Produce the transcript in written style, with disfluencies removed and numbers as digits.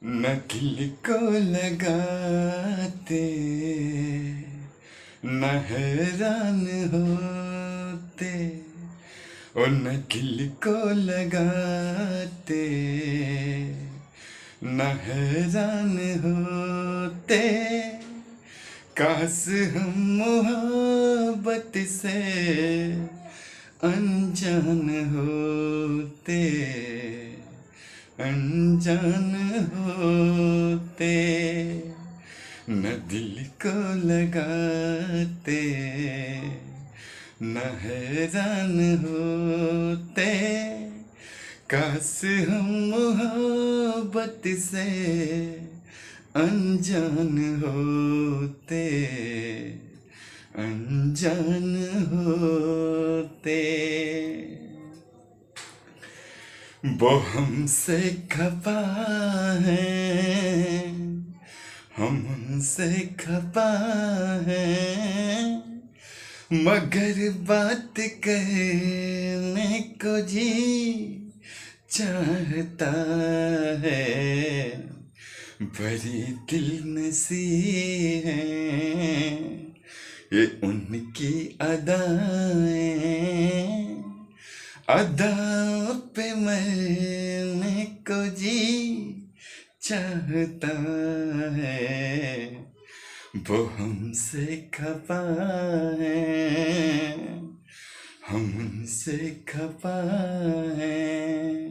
न दिल को लगाते, न हैरान होते। ओ न दिल को लगाते, न हैरान होते। काश हम मोहब्बत से अनजान होते, अनजान होते। न दिल को लगाते, न हैरान होते। काश हम मोहब्बत से अनजान होते, अनजान होते। वो हमसे खफा है, हम उनसे खफा है। मगर बात कहने को जी चाहता है। बड़ी दिल नसी है ये उनकी अदाएं, अदाओं पे मरने को जी चाहता है। वो हमसे खफा है, हम उनसे खफा है।